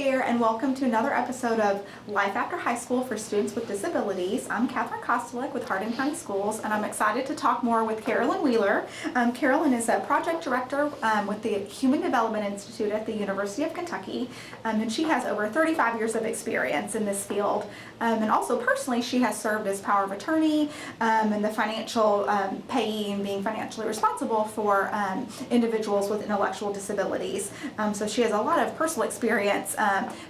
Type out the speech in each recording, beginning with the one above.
there, and welcome to another episode of Life After High School for Students with Disabilities. I'm Catherine Kostelic with Hardin County Schools, and I'm excited to talk more with Carolyn Wheeler. Carolyn is a project director with the Human Development Institute at the University of Kentucky, and she has over 35 years of experience in this field. And also personally, she has served as power of attorney and the financial payee and being financially responsible for individuals with intellectual disabilities. So she has a lot of personal experience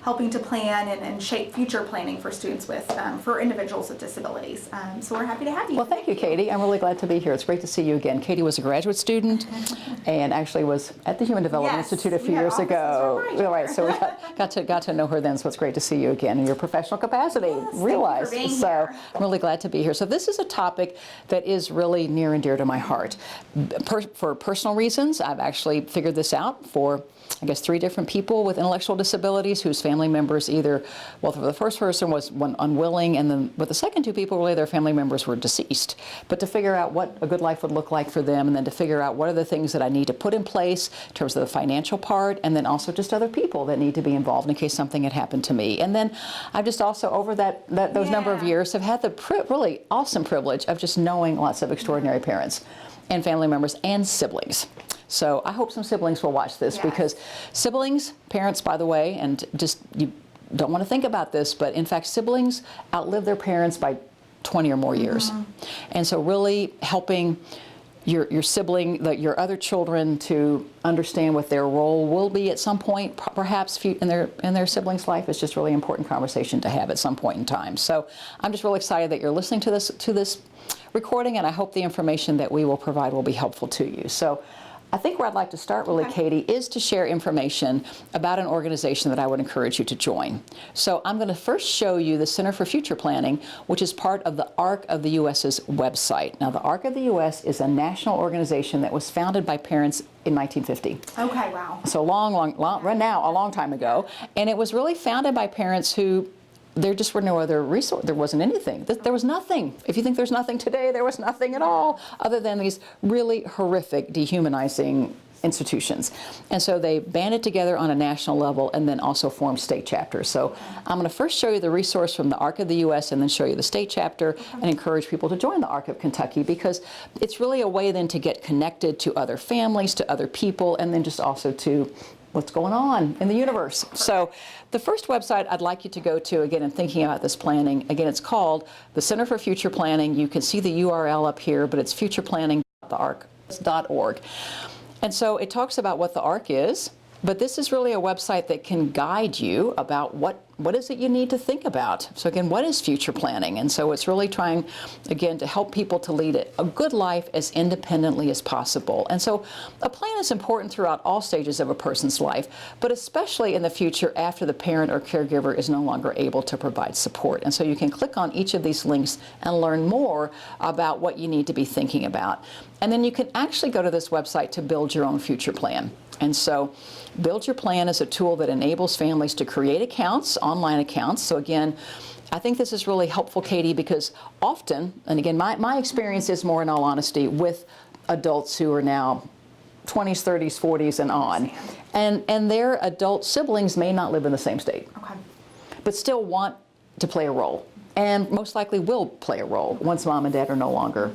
helping to plan and shape future planning for students with, for individuals with disabilities. So we're happy to have you. Well, thank you, Katie. I'm really glad to be here. It's great to see you again. Katie was a graduate student and actually was at the Human Development Institute a few years ago. Right, so we got to know her then, so it's great to see you again in your professional capacity. Realized. So I'm really glad to be here. So this is a topic that is really near and dear to my heart. For personal reasons, I've actually figured this out for, I guess, 3 different people with intellectual disabilities whose family members either, well, for the first person was one unwilling, and then with the second 2 people, really their family members were deceased. But to figure out what a good life would look like for them, and then to figure out what are the things that I need to put in place in terms of the financial part, and then also just other people that need to be involved in case something had happened to me. And then I've just also, over those number of years, have had the really awesome privilege of just knowing lots of extraordinary parents and family members and siblings. So I hope some siblings will watch this, because siblings, parents, by the way, and just you don't want to think about this, but in fact siblings outlive their parents by 20 or more years. And so really helping your sibling, your other children, to understand what their role will be at some point, perhaps in their sibling's life, is just really important conversation to have at some point in time. So I'm just really excited that you're listening to this recording, and I hope the information that we will provide will be helpful to you. So I think where I'd like to start really, Katie, is to share information about an organization that I would encourage you to join. So I'm going to first show you the Center for Future Planning, which is part of the ARC of the U.S.'s website. Now, the ARC of the U.S. is a national organization that was founded by parents in 1950. Okay, wow. So right now, a long time ago. And it was really founded by parents who, there just were no other resource. There wasn't anything. There was nothing. If you think there's nothing today, there was nothing at all other than these really horrific, dehumanizing institutions. And so they banded together on a national level and then also formed state chapters. So I'm going to first show you the resource from the ARC of the U.S. and then show you the state chapter and encourage people to join the ARC of Kentucky, because it's really a way then to get connected to other families, to other people, and then just also to what's going on in the universe. So the first website I'd like you to go to, again, in thinking about this planning, again, it's called the Center for Future Planning. You can see the URL up here, but it's futureplanning.arc.org. And so it talks about what the ARC is, but this is really a website that can guide you about what is it you need to think about. So again, what is future planning? And so it's really trying, again, to help people to lead a good life as independently as possible. And so a plan is important throughout all stages of a person's life, but especially in the future after the parent or caregiver is no longer able to provide support. And so you can click on each of these links and learn more about what you need to be thinking about. And then you can actually go to this website to build your own future plan. And so Build Your Plan is a tool that enables families to create accounts, online accounts. So again, I think this is really helpful, Katie, because often, and again, my experience is more, in all honesty, with adults who are now 20s, 30s, 40s, and on. And their adult siblings may not live in the same state, but still want to play a role, and most likely will play a role once mom and dad are no longer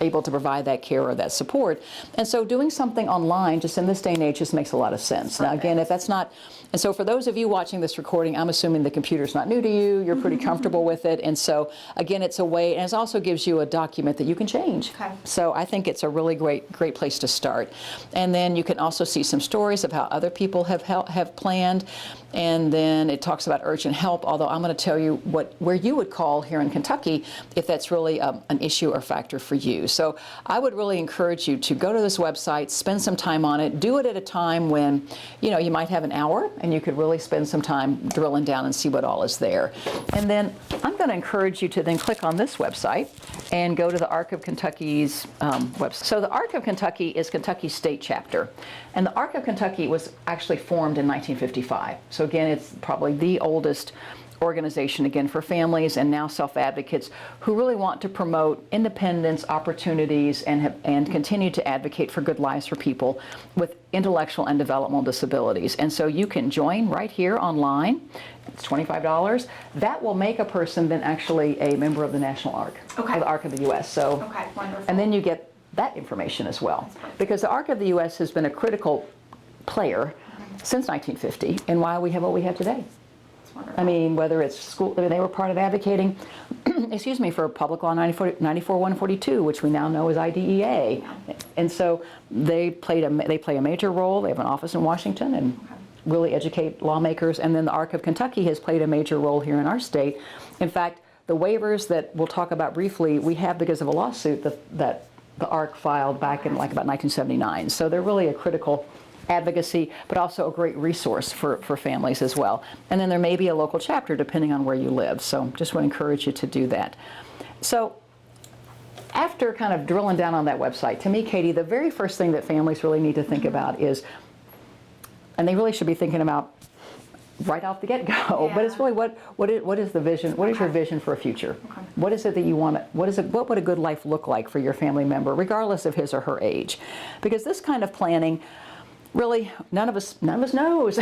able to provide that care or that support. And so doing something online just in this day and age just makes a lot of sense. Now again, if that's not, and so for those of you watching this recording, I'm assuming the computer's not new to you, you're pretty comfortable with it, and so again, it's a way, and it also gives you a document that you can change. So I think it's a really great place to start. And then you can also see some stories of how other people have planned, and then it talks about urgent help, although I'm going to tell you where you would call here in Kentucky if that's really an issue or factor for you. So I would really encourage you to go to this website, spend some time on it, do it at a time when, you might have an hour and you could really spend some time drilling down and see what all is there. And then I'm going to encourage you to then click on this website and go to the ARC of Kentucky's website. So the ARC of Kentucky is Kentucky's state chapter. And the ARC of Kentucky was actually formed in 1955. So again, it's probably the oldest organization, again, for families and now self-advocates who really want to promote independence, opportunities, and continue to advocate for good lives for people with intellectual and developmental disabilities. And so you can join right here online. It's $25. That will make a person then actually a member of the National Arc, Okay. or the Arc of the U.S. So, Okay, wonderful. and then you get that information as well, because the Arc of the U.S. has been a critical player since 1950 and why we have what we have today. I mean, whether it's school, I mean, they were part of advocating, excuse me, for Public Law 94-142, which we now know as IDEA. And so they play a major role. They have an office in Washington and really educate lawmakers. And then the Arc of Kentucky has played a major role here in our state. In fact, the waivers that we'll talk about briefly, we have because of a lawsuit that the Arc filed back in like about 1979. So they're really a critical advocacy, but also a great resource for families as well. And then there may be a local chapter depending on where you live. So just want to encourage you to do that. So after kind of drilling down on that website, to me, Katie, the very first thing that families really need to think about is, and they really should be thinking about right off the get-go, but it's really what is the vision, what is your vision for a future? What is it that you want, what would a good life look like for your family member, regardless of his or her age? Because this kind of planning, really, none of us knows,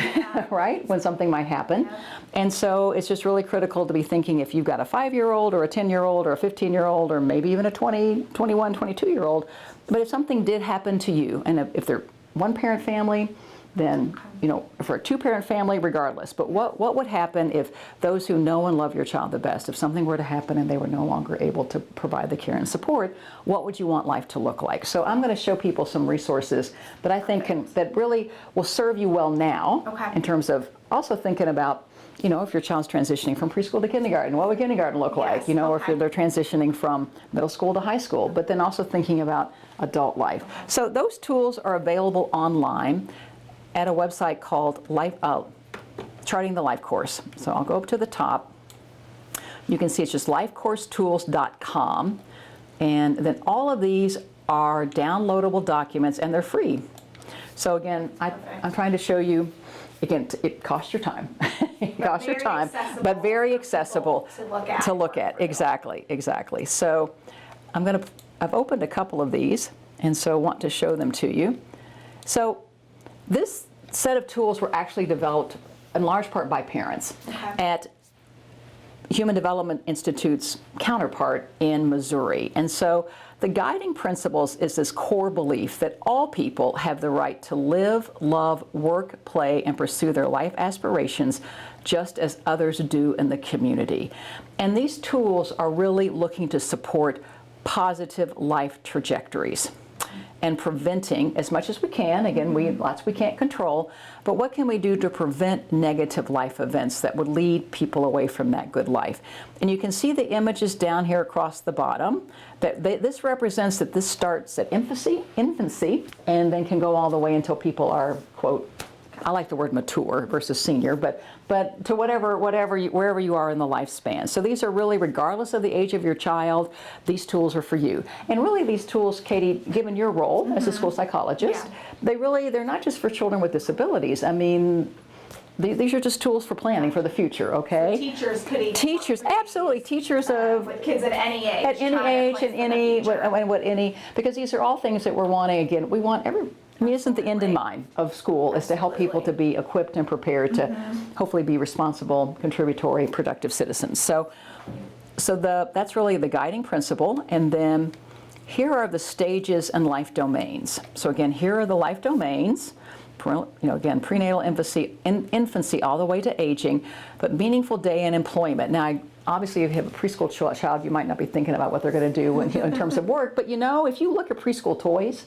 right, when something might happen. And so it's just really critical to be thinking if you've got a 5-year-old or a 10-year-old or a 15-year-old or maybe even a 20, 21, 22-year-old, but if something did happen to you, and if they're one-parent family, then, you know, for a two-parent family, regardless. But what would happen if those who know and love your child the best, if something were to happen and they were no longer able to provide the care and support, what would you want life to look like? So I'm going to show people some resources that I think that really will serve you well now, in terms of also thinking about, you know, if your child's transitioning from preschool to kindergarten, what would kindergarten look like? You know, or if they're transitioning from middle school to high school, but then also thinking about adult life. So those tools are available online at a website called Charting the Life Course. So I'll go up to the top. You can see it's just lifecoursetools.com. And then all of these are downloadable documents and they're free. So again, I'm trying to show you, again, it costs your time. It costs your time, but very accessible to look at. Exactly. So I've opened a couple of these and so want to show them to you. So this set of tools were actually developed in large part by parents at Human Development Institute's counterpart in Missouri. And so the guiding principles is this core belief that all people have the right to live, love, work, play, and pursue their life aspirations just as others do in the community. And these tools are really looking to support positive life trajectories and preventing as much as we can. Again, lots we can't control, but what can we do to prevent negative life events that would lead people away from that good life? And you can see the images down here across the bottom. This represents that this starts at infancy, and then can go all the way until people are, quote, I like the word mature versus senior, but to wherever you are in the lifespan. So these are really, regardless of the age of your child, these tools are for you. And really these tools, Katie, given your role as a school psychologist, they're not just for children with disabilities. I mean, these are just tools for planning for the future, okay? So teachers could even. Teachers, absolutely. Teachers of with kids at any age. At any age and because these are all things that we're wanting. Again, we want isn't the end in mind of school is to help people to be equipped and prepared to hopefully be responsible, contributory, productive citizens. So that's really the guiding principle. And then here are the stages and life domains. So again, here are the life domains. Again, prenatal infancy all the way to aging, but meaningful day in employment. Now, obviously, if you have a preschool child, you might not be thinking about what they're going to do in terms of work. But if you look at preschool toys,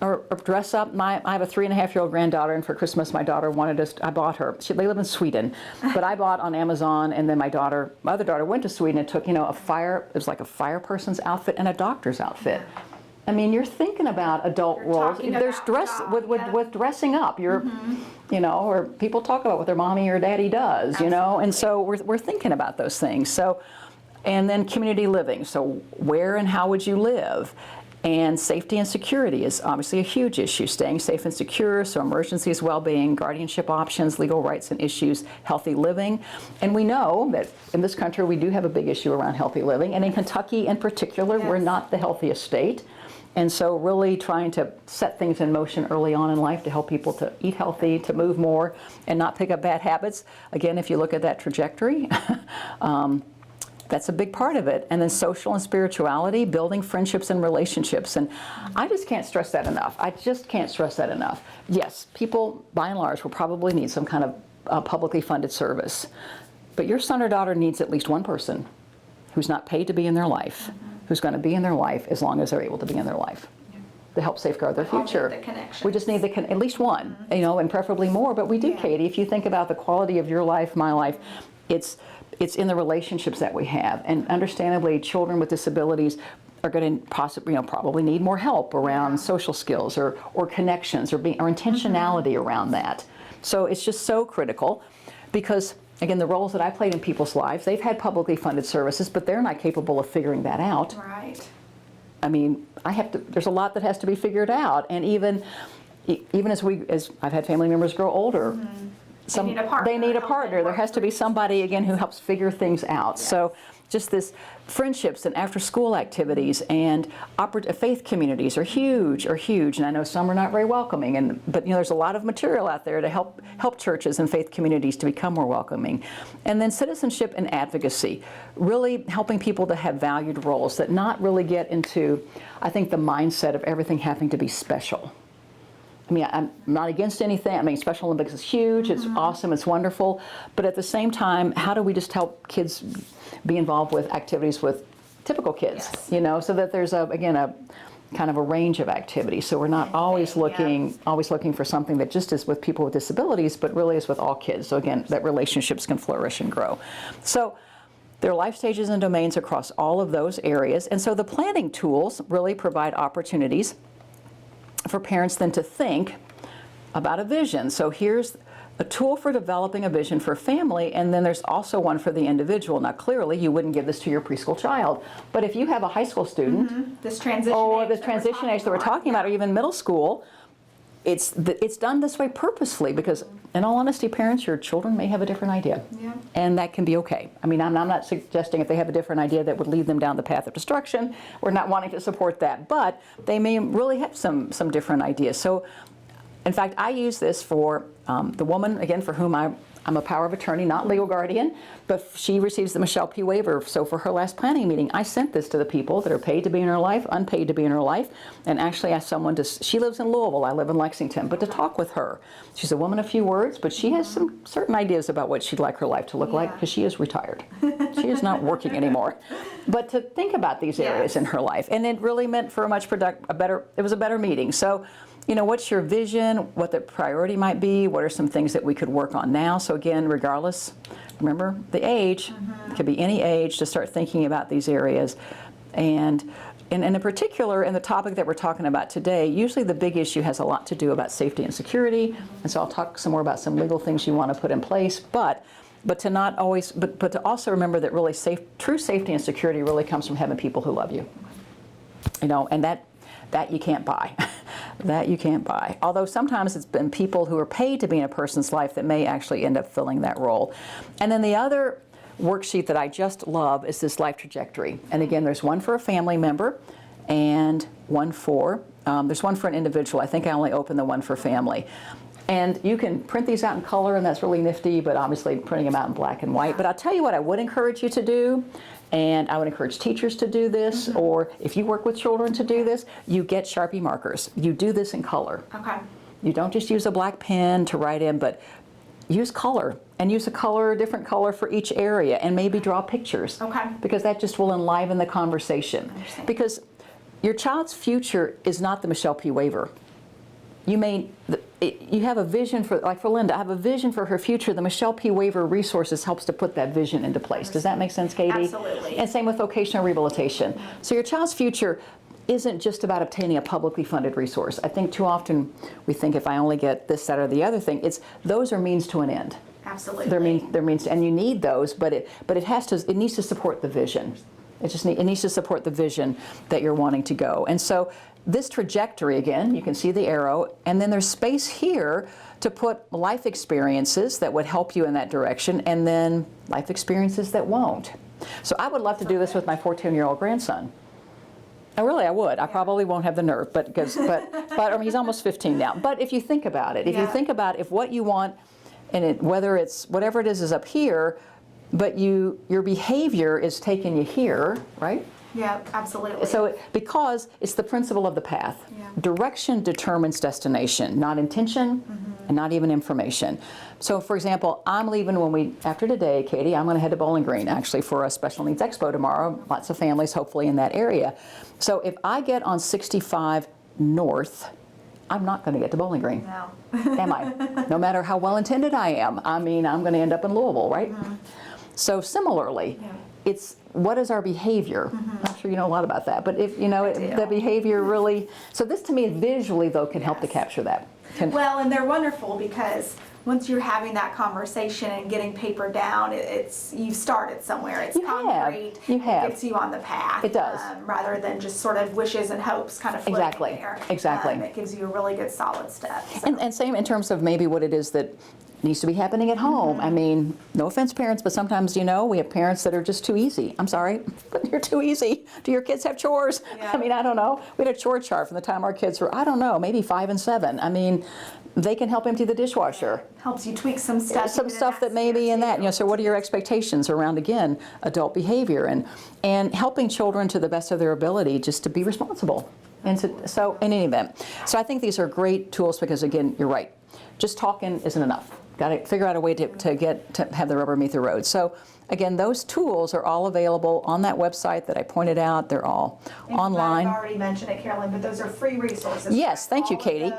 or dress up. I have a 3.5-year-old granddaughter, and for Christmas, my daughter wanted us. I bought her. They live in Sweden, but I bought on Amazon, and then my other daughter went to Sweden and took, it was like a fire person's outfit and a doctor's outfit. I mean, you're thinking about adult roles. There's with dressing up. Or people talk about what their mommy or daddy does, and so we're thinking about those things. So, and then community living. So where and how would you live? And safety and security is obviously a huge issue. Staying safe and secure, so emergencies, well-being, guardianship options, legal rights and issues, healthy living. And we know that in this country we do have a big issue around healthy living. And in Kentucky in particular, we're not the healthiest state. And so really trying to set things in motion early on in life to help people to eat healthy, to move more, and not pick up bad habits. Again, if you look at that trajectory, that's a big part of it. And then social and spirituality, building friendships and relationships. And I just can't stress that enough. I just can't stress that enough. Yes, people, by and large, will probably need some kind of publicly funded service. But your son or daughter needs at least one person who's not paid to be in their life, who's going to be in their life as long as they're able to be in their life, to help safeguard their future. We just need at least one, and preferably more. But we do, Katie. If you think about the quality of your life, my life, it's in the relationships that we have. And understandably, children with disabilities are going to possibly, probably need more help around social skills or connections or intentionality around that. So it's just so critical because, again, the roles that I played in people's lives, they've had publicly funded services, but they're not capable of figuring that out. Right. I mean, there's a lot that has to be figured out. And even as I've had family members grow older, they need a partner. They need a partner. There has to be somebody, again, who helps figure things out. Yes. So just this friendships and after-school activities and faith communities are huge. And I know some are not very welcoming, but there's a lot of material out there to help churches and faith communities to become more welcoming. And then citizenship and advocacy, really helping people to have valued roles that not really get into, I think, the mindset of everything having to be special. I mean, I'm not against anything. I mean, Special Olympics is huge. It's awesome. It's wonderful. But at the same time, how do we just help kids be involved with activities with typical kids, so that there's a kind of a range of activities. So we're not always looking for something that just is with people with disabilities, but really is with all kids. So again, that relationships can flourish and grow. So there are life stages and domains across all of those areas. And so the planning tools really provide opportunities for parents then to think about a vision. So here's a tool for developing a vision for family, and then there's also one for the individual. Now clearly you wouldn't give this to your preschool child, but if you have a high school student, this transition age that we're talking about, or even middle school, it's done this way purposefully because, in all honesty, parents, your children may have a different idea, and that can be okay. I mean, I'm not suggesting if they have a different idea that would lead them down the path of destruction. We're not wanting to support that, but they may really have some different ideas. So, in fact, I use this for the woman, again, for whom I'm a power of attorney, not legal guardian, but she receives the Michelle P. waiver. So for her last planning meeting, I sent this to the people that are paid to be in her life, unpaid to be in her life, and actually asked someone she lives in Louisville, I live in Lexington, but to talk with her. She's a woman of few words, but she has some certain ideas about what she'd like her life to look like because she is retired. She is not working anymore. But to think about these areas in her life, and it really meant for it was a better meeting. So, what's your vision, what the priority might be, what are some things that we could work on now? So again, regardless, remember the age, it could be any age to start thinking about these areas. And in particular, in the topic that we're talking about today, usually the big issue has a lot to do about safety and security. And so I'll talk some more about some legal things you want to put in place, but to also remember that really true safety and security really comes from having people who love you. And that you can't buy. That you can't buy. Although sometimes it's been people who are paid to be in a person's life that may actually end up filling that role. And then the other worksheet that I just love is this life trajectory. And again, there's one for a family member and there's one for an individual. I think I only opened the one for family. And you can print these out in color, and that's really nifty, but obviously printing them out in black and white. But I'll tell you what I would encourage you to do, and I would encourage teachers to do this, or if you work with children to do this, you get Sharpie markers. You do this in color. Okay. You don't just use a black pen to write in, but use color, and use a different color for each area, and maybe draw pictures. Okay. Because that just will enliven the conversation. Because your child's future is not the Michelle P. waiver. You have a vision for Linda, I have a vision for her future. The Michelle P. waiver resources helps to put that vision into place. Does that make sense, Katie? Absolutely. And same with vocational rehabilitation. So your child's future isn't just about obtaining a publicly funded resource. I think too often we think if I only get this, that, or the other thing, those are means to an end. Absolutely. They're means, and you need those, but it needs to support the vision. It needs to support the vision that you're wanting to go. And so this trajectory, again, you can see the arrow, and then there's space here to put life experiences that would help you in that direction, and then life experiences that won't. So I would love to do this with my 14-year-old grandson. I would. I probably won't have the nerve, but I mean, he's almost 15 now. But if you think about it, if what you want, and whether it's whatever it is up here, but your behavior is taking you here, right? Yeah, absolutely. So because it's the principle of the path. Yeah. Direction determines destination, not intention, and not even information. So for example, I'm leaving after today, Katie, I'm going to head to Bowling Green actually for a special needs expo tomorrow. Lots of families hopefully in that area. So if I get on 65 North, I'm not going to get to Bowling Green. No. Am I? No matter how well intended I am. I mean, I'm going to end up in Louisville, right? So similarly, it's what is our behavior? I'm sure you know a lot about that, but if you know the behavior really. So this to me visually though can help to capture that. Well, and they're wonderful because once you're having that conversation and getting paper down, you've started somewhere. It's concrete. It gets you on the path. It does. Rather than just sort of wishes and hopes kind of floating there. Exactly. It gives you a really good solid step. So. And same in terms of maybe what it is that needs to be happening at home. I mean, no offense parents, but sometimes, we have parents that are just too easy. I'm sorry, but you're too easy. Do your kids have chores? Yeah. I mean, I don't know. We had a chore chart from the time our kids were, I don't know, maybe 5 and 7. I mean, they can help empty the dishwasher. Helps you tweak some stuff. Some stuff that may be in that. So what are your expectations around, again, adult behavior and helping children to the best of their ability just to be responsible. And so in any event. So I think these are great tools because, again, you're right. Just talking isn't enough. Got to figure out a way to have the rubber meet the road. So again, those tools are all available on that website that I pointed out. They're all online. I've already mentioned it, Carolyn, but those are free resources. Yes, thank you, Katie.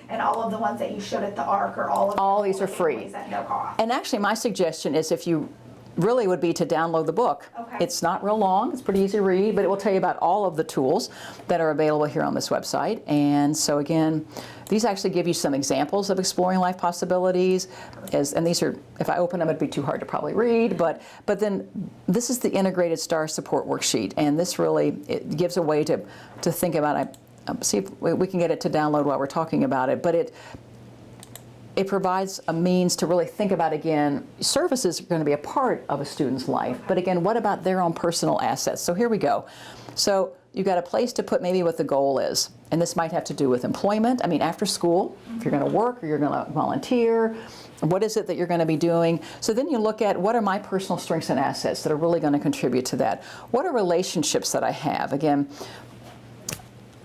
And all of the ones that you showed at the ARC are all these are free at no cost. And actually, my suggestion is if you really would be to download the book. Okay. It's not real long. It's pretty easy to read, but it will tell you about all of the tools that are available here on this website. And so again, these actually give you some examples of exploring life possibilities. And these are, if I open them, it'd be too hard to probably read. But then this is the integrated STAR support worksheet, and this really it gives a way to think about. See if we can get it to download while we're talking about it. But it provides a means to really think about, again, services are going to be a part of a student's life, but again, what about their own personal assets? So here we go. So you've got a place to put maybe what the goal is, and this might have to do with employment. I mean, after school, if you're going to work or you're going to volunteer, what is it that you're going to be doing? So then you look at what are my personal strengths and assets that are really going to contribute to that? What are relationships that I have? Again,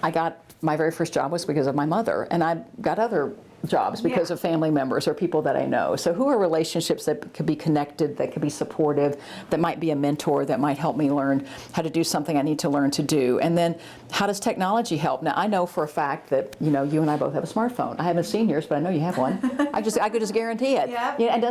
I got my very first job was because of my mother, and I got other jobs because of family members or people that I know. So who are relationships that could be connected, that could be supportive, that might be a mentor, that might help me learn how to do something I need to learn to do? And then how does technology help? Now I know for a fact that you and I both have a smartphone. I haven't seen yours, but I know you have one. I could just guarantee it. Yep. And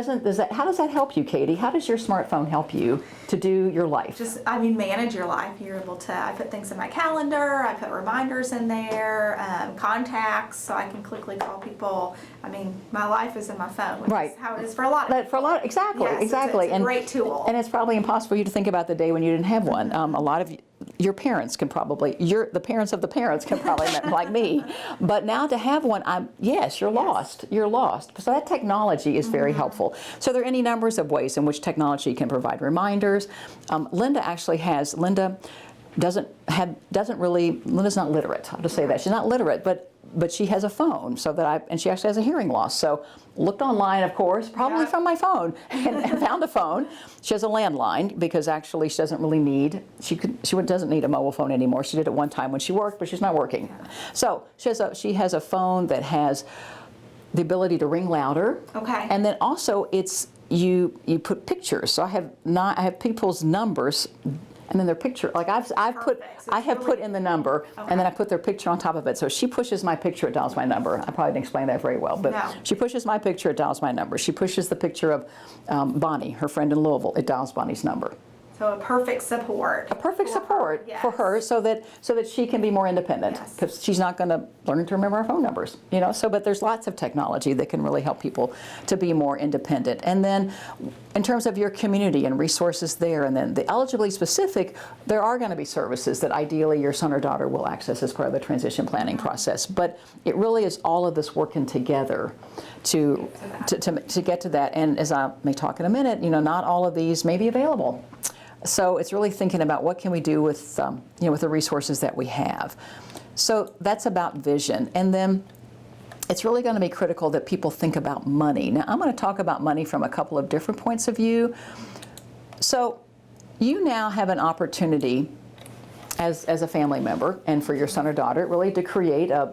how does that help you, Katie? How does your smartphone help you to do your life? Manage your life. You're able to, I put things in my calendar, I put reminders in there, contacts, so I can quickly call people. I mean, my life is in my phone, which is how it is for a lot of people. Exactly. It's a great tool. And it's probably impossible for you to think about the day when you didn't have one. A lot of your parents can probably, the parents of the parents can probably, like me. But now to have one, you're lost. You're lost. So that technology is very helpful. So there are any numbers of ways in which technology can provide reminders. Linda's not literate. I'll just say that. She's not literate, but she has a phone, and she actually has a hearing loss. So looked online, of course, probably from my phone, and found a phone. She has a landline because actually she doesn't really need, she doesn't need a mobile phone anymore. She did it one time when she worked, but she's not working. Yeah. So she has a phone that has the ability to ring louder. Okay. And then also you put pictures. So I have people's numbers. And then their picture, like I have put in the number, and then I put their picture on top of it. So she pushes my picture, it dials my number. I probably didn't explain that very well, but she pushes my picture, it dials my number. She pushes the picture of Bonnie, her friend in Louisville, it dials Bonnie's number. So a perfect support. A perfect support Yes. for her, so that she can be more independent, Yes. because she's not going to learn to remember our phone numbers, you know. So, but there's lots of technology that can really help people to be more independent. And then, in terms of your community and resources there, and then the eligibility specific, there are going to be services that ideally your son or daughter will access as part of the transition planning process. But it really is all of this working together to get to that. And as I may talk in a minute, you know, not all of these may be available. So it's really thinking about what can we do with, you know, with the resources that we have. So that's about vision. And then it's really going to be critical that people think about money. Now, I'm going to talk about money from a couple of different points of view. So you now have an opportunity as a family member and for your son or daughter really to create an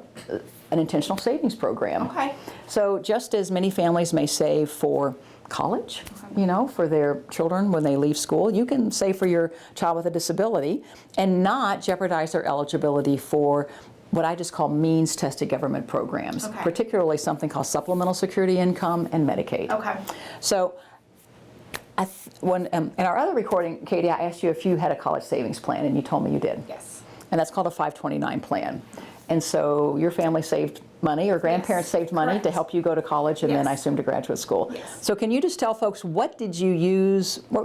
intentional savings program. Okay. So just as many families may save for college, you know, for their children when they leave school, you can save for your child with a disability and not jeopardize their eligibility for what I just call means-tested government programs, Okay. particularly something called Supplemental Security Income and Medicaid. Okay. So when in our other recording, Katie, I asked you if you had a college savings plan, and you told me you did. Yes. And that's called a 529 plan. And so your family saved money, or grandparents Yes, saved money correct. to help you go to college and then I Yes. assume to graduate school. Yes. So can you just tell folks, what were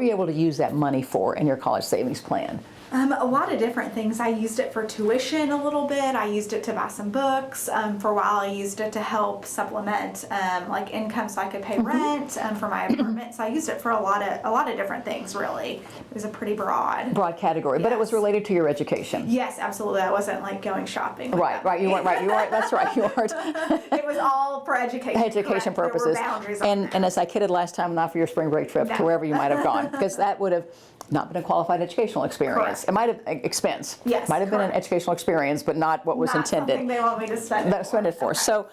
you able to use that money for in your college savings plan? A lot of different things. I used it for tuition a little bit. I used it to buy some books. For a while, I used it to help supplement like income so I could pay rent for my apartment. So I used it for a lot of different things. Really, it was a pretty broad Category, but it was Yes. related to your education. Yes, absolutely. I wasn't like going shopping. with that Right. You money. weren't. That's right. You weren't. It was all for education. Education correct. purposes. There were boundaries on And that. as I kidded last time, not for your spring break trip to No. wherever you might have gone, because that would have not been a qualified educational experience. Correct. It might have expense. Yes, Might have been an correct. educational experience, but not what was Not intended. something they want me to spend. That's spend it for. Okay. So,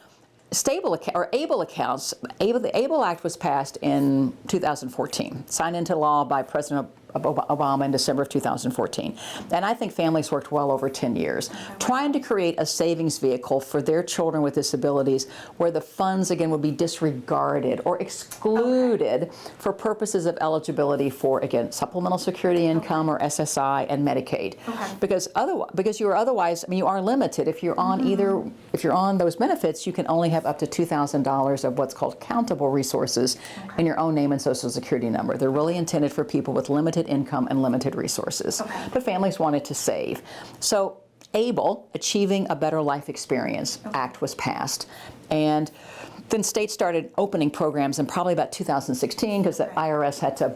able accounts. The ABLE Act was passed in 2014, signed into law by President Obama in December of 2014. And I think families worked well over 10 years trying to create a savings vehicle for their children with disabilities where the funds, again, would be disregarded or excluded for purposes of eligibility for, again, supplemental security income or SSI and Medicaid. Okay. Because you are otherwise, I mean, you are limited. If you're on if you're on those benefits, you can only have up to $2,000 of what's called countable resources in your own name and social security number. They're really intended for people with limited income and limited resources. Okay. But families wanted to save. So ABLE, Achieving a Better Life Experience Act was passed. And then states started opening programs in probably about 2016 because the IRS had to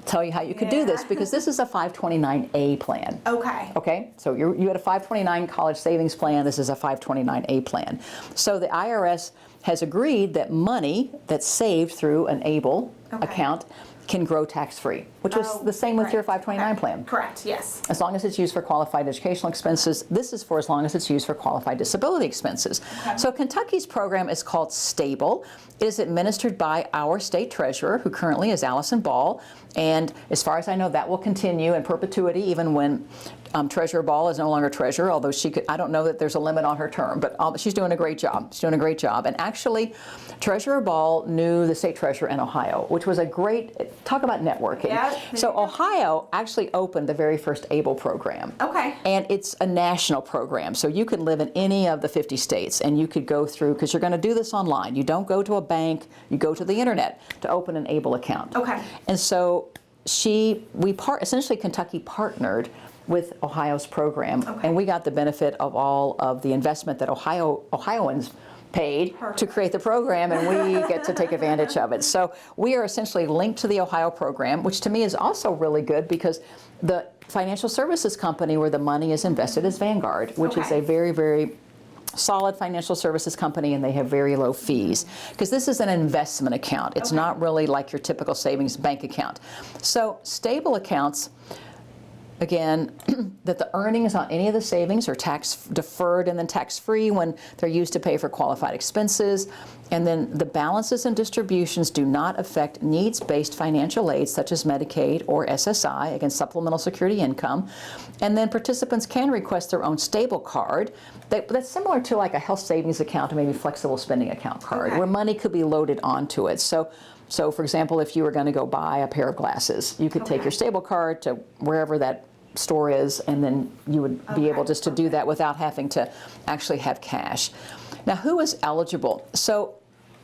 tell you how you could do this, because this is a 529A plan. Okay. Okay, so you had a 529 college savings plan. This is a 529A plan. So the IRS has agreed that money that's saved through an ABLE account can grow tax-free, which was the same with your 529 plan. Correct, yes. As long as it's used for qualified educational expenses. This is for as long as it's used for qualified disability expenses. So Kentucky's program is called STABLE. It is administered by our state treasurer, who currently is Allison Ball. And as far as I know, that will continue in perpetuity even when Treasurer Ball is no longer treasurer, although I don't know that there's a limit on her term, but she's doing a great job. She's doing a great job. And actually, Treasurer Ball knew the state treasurer in Ohio, which was a great, talk about networking. Yeah. So Ohio actually opened the very first ABLE program. Okay. And it's a national program. So you could live in any of the 50 states and you could go through, because you're going to do this online. You don't go to a bank, you go to the internet to open an ABLE account. Okay. And so essentially Kentucky partnered with Ohio's program, and we got the benefit of all of the investment that Ohioans paid to create the program, and we get to take advantage of it. So we are essentially linked to the Ohio program, which to me is also really good because the financial services company where the money is invested is Vanguard, which is a very, very solid financial services company, and they have very low fees because this is an investment account. It's not really like your typical savings bank account. So stable accounts, again, that the earnings on any of the savings are tax deferred and then tax free when they're used to pay for qualified expenses. And then the balances and distributions do not affect needs-based financial aid such as Medicaid or SSI, again, supplemental security income. And then participants can request their own stable card that's similar to like a health savings account or maybe flexible spending account card, where money could be loaded onto it. So for example, if you were going to go buy a pair of glasses, you could take your stable card to wherever that store is, and then you would be able just to do that without having to actually have cash. Now, who is eligible? So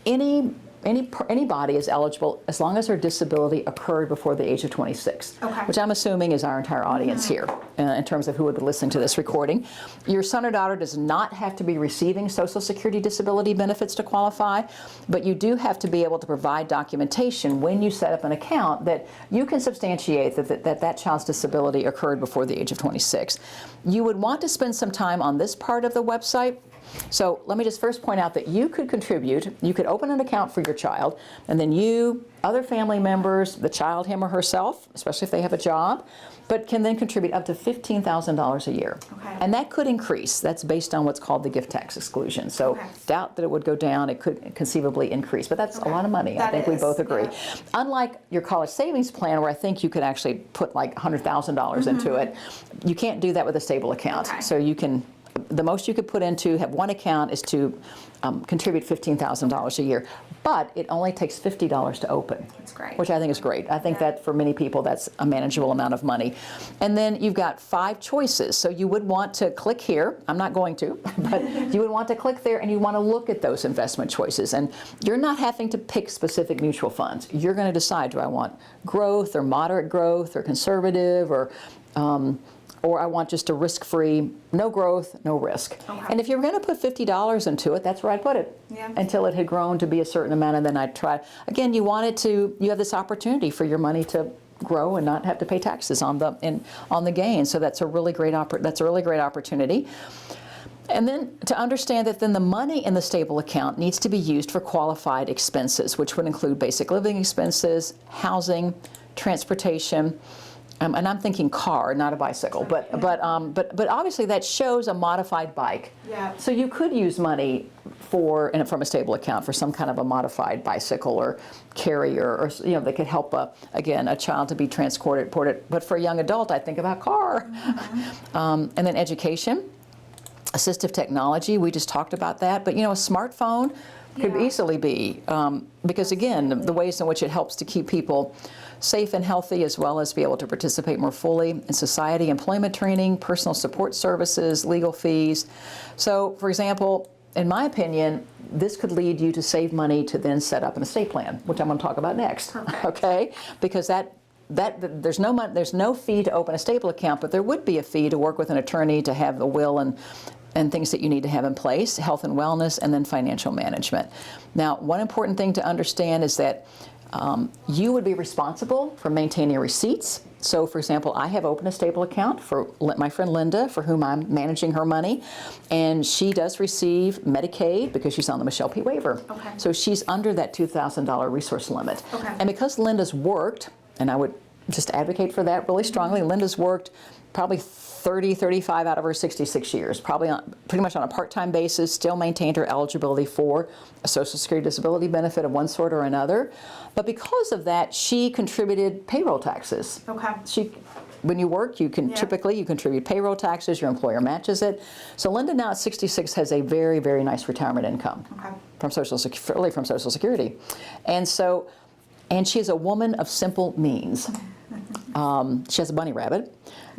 anybody is eligible as long as their disability occurred before the age of 26, which I'm assuming is our entire audience here in terms of who would be listening to this recording. Your son or daughter does not have to be receiving Social Security disability benefits to qualify, but you do have to be able to provide documentation when you set up an account that you can substantiate that child's disability occurred before the age of 26. You would want to spend some time on this part of the website. So let me just first point out that you could contribute, you could open an account for your child, and then you, other family members, the child, him or herself, especially if they have a job, but can then contribute up to $15,000 a year. And that could increase. That's based on what's called the gift tax exclusion. So doubt that it would go down. It could conceivably increase, but that's a lot of money. I think we both agree. Unlike your college savings plan, where I think you could actually put like $100,000 into it, you can't do that with a stable account. So you can, the most you could put into, have one account, is to contribute $15,000 a year, but it only takes $50 to open. That's great. Which I think is great. I think that for many people that's a manageable amount of money. And then you've got 5 choices. So you would want to click here. I'm not going to, but you would want to click there and you want to look at those investment choices. And you're not having to pick specific mutual funds. You're going to decide, do I want growth or moderate growth or conservative or I want just a risk-free, no growth, no risk. And if you're going to put $50 into it, that's where I'd put it until it had grown to be a certain amount, and then I'd try. Again, you have this opportunity for your money to grow and not have to pay taxes on the gain. So that's a really great opportunity. And then to understand that then the money in the stable account needs to be used for qualified expenses, which would include basic living expenses, housing, transportation. And I'm thinking car, not a bicycle, but obviously that shows a modified bike. So you could use money from a stable account for some kind of a modified bicycle or carrier, or that could help a child to be transported. But for a young adult, I think about car. And then education, assistive technology. We just talked about that, but a smartphone could easily be because again, the ways in which it helps to keep people safe and healthy, as well as be able to participate more fully in society, employment training, personal support services, legal fees. So, for example, in my opinion, this could lead you to save money to then set up an estate plan, which I'm going to talk about next. Okay? Because there's no fee to open a stable account, but there would be a fee to work with an attorney to have the will and things that you need to have in place, health and wellness, and then financial management. Now, one important thing to understand is that you would be responsible for maintaining receipts. So, for example, I have opened a stable account for my friend Linda, for whom I'm managing her money, and she does receive Medicaid because she's on the Michelle P. waiver. So she's under that $2,000 resource limit. And because Linda's worked, and I would just advocate for that really strongly, Linda's worked probably 35 out of her 66 years, pretty much on a part-time basis, still maintained her eligibility for a Social Security disability benefit of one sort or another. But because of that, she contributed payroll taxes. When you work, typically you contribute payroll taxes, your employer matches it. So Linda now at 66 has a very, very nice retirement income from Social Security. And she is a woman of simple means. She has a bunny rabbit,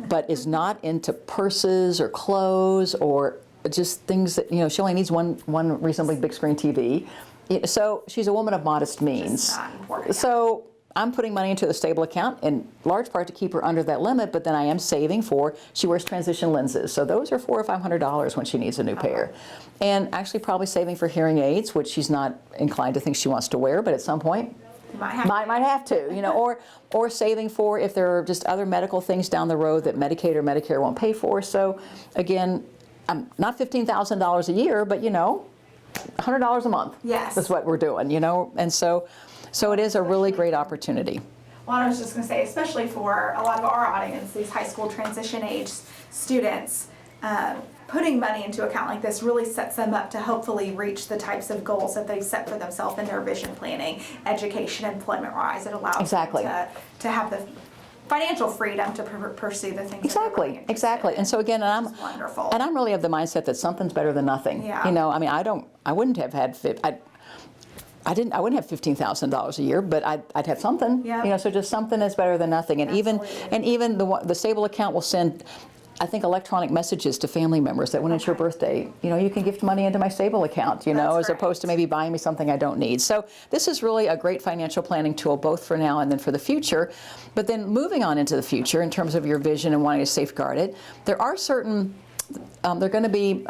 but is not into purses or clothes or just things that, she only needs one reasonably big screen TV. So she's a woman of modest means. So I'm putting money into the stable account in large part to keep her under that limit, but then I am saving she wears transition lenses. So those are $400 or $500 when she needs a new pair. And actually probably saving for hearing aids, which she's not inclined to think she wants to wear, but at some point, might have to, or saving for if there are just other medical things down the road that Medicaid or Medicare won't pay for. So again, not $15,000 a year, but $100 a month. That's what we're doing, and so it is a really great opportunity. Well, I was just going to say, especially for a lot of our audience, these high school transition age students, putting money into account like this really sets them up to hopefully reach the types of goals that they've set for themselves in their vision planning, education, employment-wise. It allows them to have the financial freedom to pursue the things that they're really interested Exactly. in. And so again, Wonderful. And I'm really of the mindset that something's better than nothing. Yeah. You know, I mean, I wouldn't have had, I wouldn't have $15,000 a year, but I'd have something. Yep. You know, so just something is better than nothing. And Absolutely. even the Stable account will send, I think, electronic messages to family members that when it's your birthday, you know, you can gift money into my Stable account, you know, That's as opposed to maybe buying me something I don't need. So this is really a great financial planning tool, both for now and then for the future. But then moving on into the future in terms of your vision and wanting to safeguard it, there are certain, they're going to be,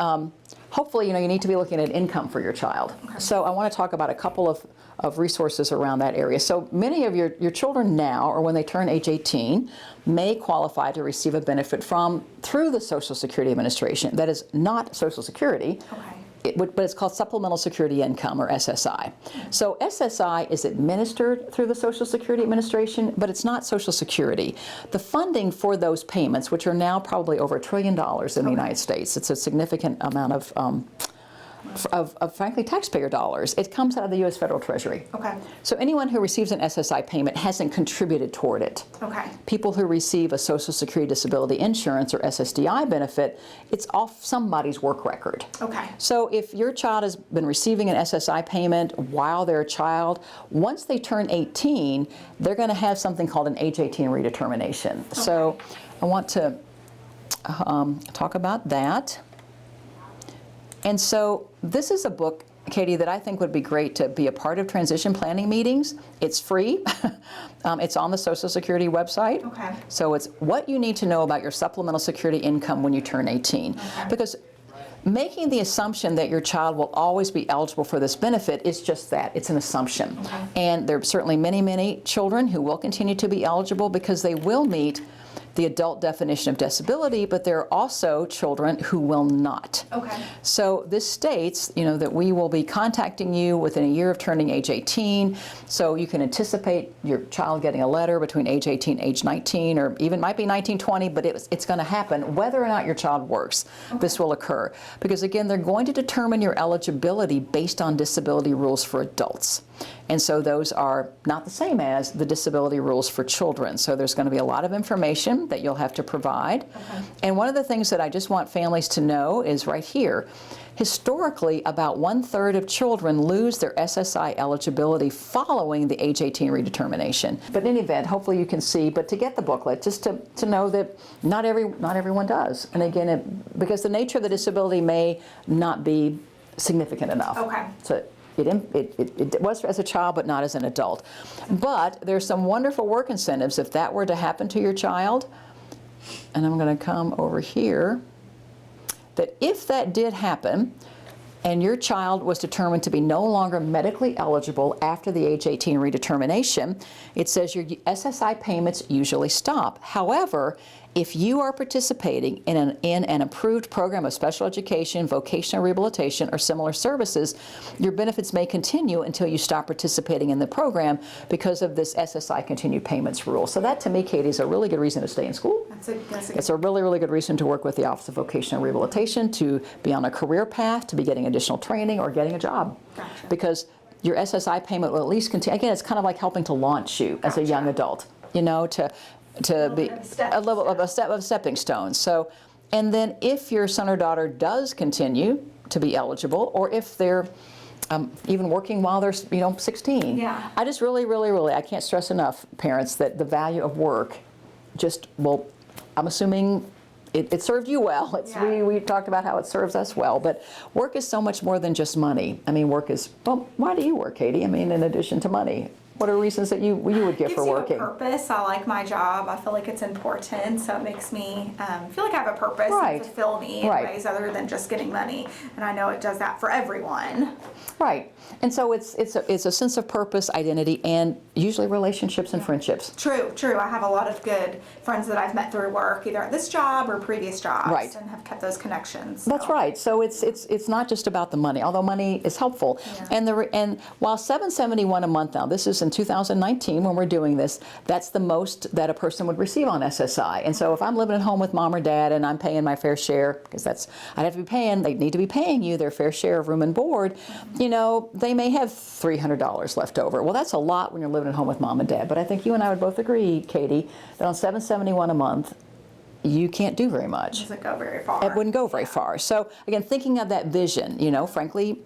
hopefully, you know, you need to be looking at income for your child. Okay. So I want to talk about a couple of resources around that area. So many of your children now, or when they turn age 18, may qualify to receive a benefit through the Social Security Administration. That is not Social Security. Okay. But it's called Supplemental Security Income, or SSI. So SSI is administered through the Social Security Administration, but it's not Social Security. The funding for those payments, which are now probably over $1 trillion in the United States, it's a significant amount of frankly, taxpayer dollars. It comes out of the U.S. federal Treasury. Okay. So anyone who receives an SSI payment hasn't contributed toward it. Okay. People who receive a Social Security Disability Insurance, or SSDI benefit, it's off somebody's work record. Okay. So if your child has been receiving an SSI payment while they're a child, once they turn 18, they're going to have something called an age 18 redetermination. Okay. So I want to talk about that. And so this is a book, Katie, that I think would be great to be a part of transition planning meetings. It's free. It's on the Social Security website. Okay. So it's what you need to know about your supplemental security income when you turn 18. Okay. Because making the assumption that your child will always be eligible for this benefit is just that. It's an assumption. Okay. And there are certainly many, many children who will continue to be eligible because they will meet the adult definition of disability, but there are also children who will not. Okay. So this states, you know, that we will be contacting you within a year of turning age 18, so you can anticipate your child getting a letter between age 18 and age 19, or even might be 19, 20, but it's going to happen whether or not your child works. Okay. This will occur. Because again, they're going to determine your eligibility based on disability rules for adults. And so those are not the same as the disability rules for children. So there's going to be a lot of information that you'll have to provide. Okay. And one of the things that I just want families to know is right here. Historically, about 1/3 of children lose their SSI eligibility following the age 18 redetermination. But in any event, hopefully you can see, but to get the booklet, just to know that not everyone does. And again, because the nature of the disability may not be significant enough. Okay. So it was as a child, but not as an adult. But there's some wonderful work incentives if that were to happen to your child. And I'm going to come over here. That if that did happen, and your child was determined to be no longer medically eligible after the age 18 redetermination, it says your SSI payments usually stop. However, if you are participating in an approved program of special education, vocational rehabilitation, or similar services, your benefits may continue until you stop participating in the program because of this SSI continued payments rule. So that, to me, Katie, is a really good reason to stay in school. It's a really, really good reason to work with the Office of Vocational Rehabilitation, to be on a career path, to be getting additional training, or getting a job. Gotcha. Because your SSI payment will at least continue. Again, it's kind of like helping to launch you as a young adult, you know, to be a level of a stepping stone. So, and then if your son or daughter does continue to be eligible, or if they're even working while they're 16, yeah. I just really, I can't stress enough, parents, that the value of work just will. I'm assuming it served you well. We talked about how it serves us well, but work is so much more than just money. I mean, work is, well, why do you work, Katie? I mean, in addition to money. What are reasons that you would give for working? It gives you a purpose. I like my job. I feel like it's important, so it makes me feel like I have a purpose and fulfill me in ways other than just getting money. And I know it does that for everyone. Right. And so it's a sense of purpose, identity, and usually relationships and friendships. True. I have a lot of good friends that I've met through work, either at this job or previous jobs, and have kept those connections. So. That's right. So it's not just about the money, although money is helpful. Yeah. And while $771 a month now, this is in 2019 when we're doing this, that's the most that a person would receive on SSI. And so if I'm living at home with mom or dad and I'm paying my fair share, because I'd have to be paying, they need to be paying you their fair share of room and board, you know, they may have $300 left over. Well, that's a lot when you're living at home with mom and dad. But I think you and I would both agree, Katie, that on $771 a month, you can't do very much. It doesn't go very far. It wouldn't go very far. So again, thinking of that vision, you know, frankly,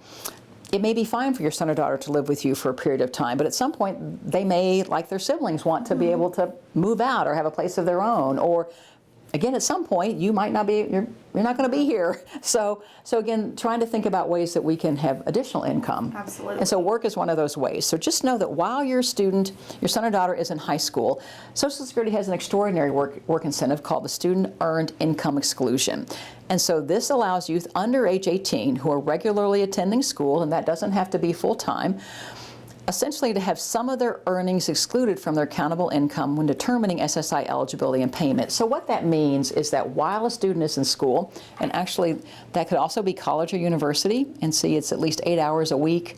it may be fine for your son or daughter to live with you for a period of time, but at some point they may, like their siblings, want to be able to move out or have a place of their own, or again, at some point you might not be, you're not going to be here. So again, trying to think about ways that we can have additional income. Absolutely. And so work is one of those ways. So just know that while your student, your son or daughter is in high school, Social Security has an extraordinary work incentive called the Student Earned Income Exclusion. And so this allows youth under age 18 who are regularly attending school, and that doesn't have to be full-time, essentially to have some of their earnings excluded from their countable income when determining SSI eligibility and payment. So what that means is that while a student is in school, and actually that could also be college or university, and see it's at least 8 hours a week,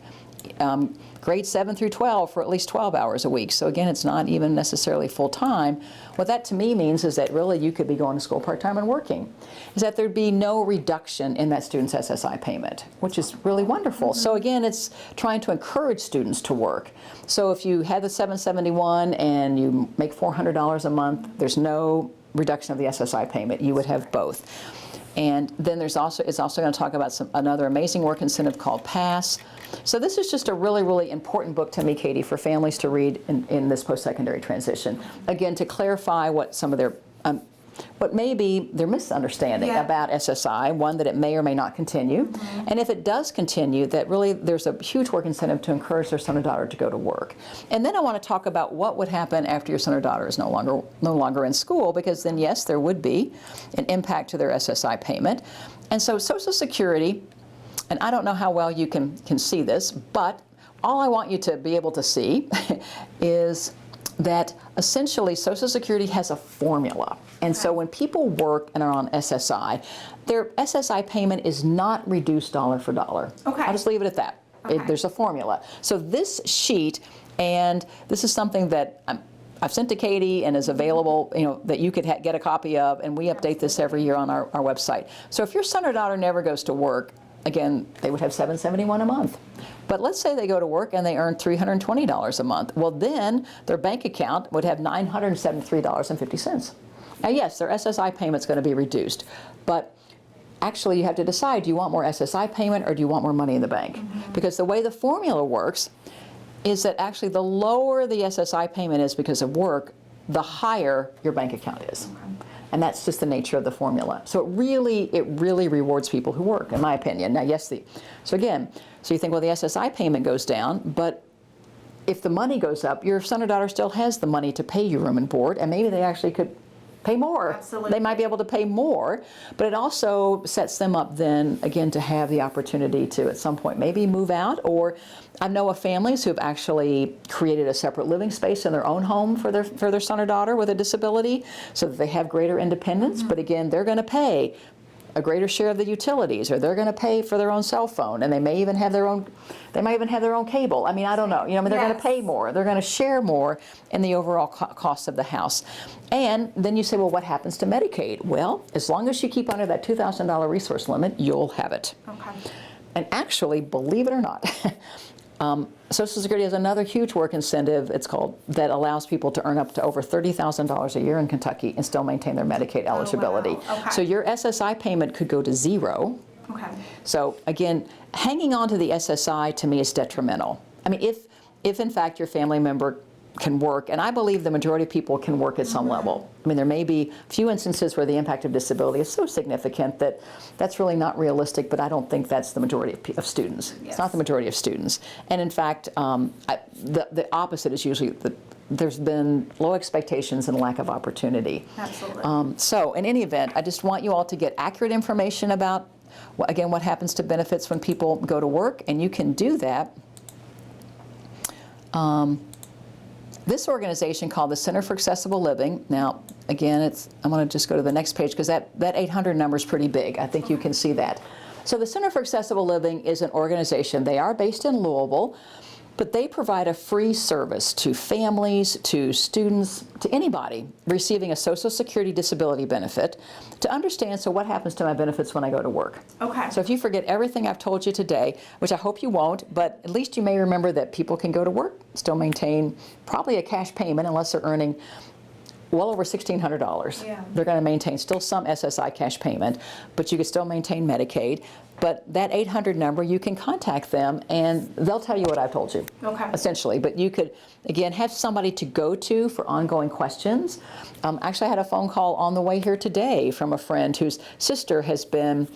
grades 7 through 12 for at least 12 hours a week. So again, it's not even necessarily full-time. What that to me means is that really you could be going to school part-time and working, is that there'd be no reduction in that student's SSI payment, which is really wonderful. So again, it's trying to encourage students to work. So if you had the 771 and you make $400 a month, there's no reduction of the SSI payment. You would have both. And then it's also going to talk about another amazing work incentive called PASS. So this is just a really, really important book to me, Katie, for families to read in this post-secondary transition. Again, to clarify what some of their, what may be their misunderstanding about SSI, one, that it may or may not continue, and if it does continue, that really there's a huge work incentive to encourage their son or daughter to go to work. And then I want to talk about what would happen after your son or daughter is no longer in school, because then yes, there would be an impact to their SSI payment. And so Social Security, and I don't know how well you can see this, but all I want you to be able to see is that essentially Social Security has a formula. And so when people work and are on SSI, their SSI payment is not reduced dollar for dollar. Okay. I'll just leave it at that. Okay. There's a formula. So this sheet, and this is something that I've sent to Katie and is available, you know, that you could get a copy of, and we update this every year on our website. So if your son or daughter never goes to work, again, they would have $771 a month. But let's say they go to work and they earn $320 a month. Well, then their bank account would have $973.50. Now, yes, their SSI payment's going to be reduced, but actually you have to decide, do you want more SSI payment or do you want more money in the bank? Because the way the formula works is that actually the lower the SSI payment is because of work, the higher your bank account is. And that's just the nature of the formula. So it really rewards people who work, in my opinion. Now, yes, so again, so you think, well, the SSI payment goes down, but if the money goes up, your son or daughter still has the money to pay you room and board, and maybe they actually could pay more. Absolutely. They might be able to pay more, but it also sets them up then, again, to have the opportunity to, at some point, maybe move out. Or I know of families who have actually created a separate living space in their own home for their son or daughter with a disability, so that they have greater independence. But again, they're going to pay a greater share of the utilities, or they're going to pay for their own cell phone, and they may even have their own cable. I mean, I don't know. You know, I mean, they're going to pay more. They're going to share more in the overall cost of the house. And then you say, well, what happens to Medicaid? Well, as long as you keep under that $2,000 resource limit, you'll have it. Okay. And actually, believe it or not, Social Security has another huge work incentive, that allows people to earn up to over $30,000 a year in Kentucky and still maintain their Medicaid eligibility. Wow. Okay. So your SSI payment could go to zero. Okay. So again, hanging on to the SSI to me is detrimental. I mean, if in fact your family member can work, and I believe the majority of people can work at some level. I mean, there may be a few instances where the impact of disability is so significant that that's really not realistic, but I don't think that's the majority of students. Yes. It's not the majority of students. And in fact, the opposite is usually there's been low expectations and lack of opportunity. Absolutely. So in any event, I just want you all to get accurate information about, again, what happens to benefits when people go to work, and you can do that. This organization called the Center for Accessible Living, now again, I'm going to just go to the next page because that 800 number is pretty big. I think you can see that. So the Center for Accessible Living is an organization. They are based in Louisville, But they provide a free service to families, to students, to anybody receiving a Social Security disability benefit to understand, so what happens to my benefits when I go to work? Okay. So if you forget everything I've told you today, which I hope you won't, but at least you may remember that people can go to work, still maintain probably a cash payment unless they're earning well over $1,600. Yeah. They're going to maintain still some SSI cash payment, but you can still maintain Medicaid. But that 800 number, you can contact them and they'll tell you what I've told you, Okay. essentially. But you could, again, have somebody to go to for ongoing questions. Actually, I had a phone call on the way here today from a friend whose sister has been,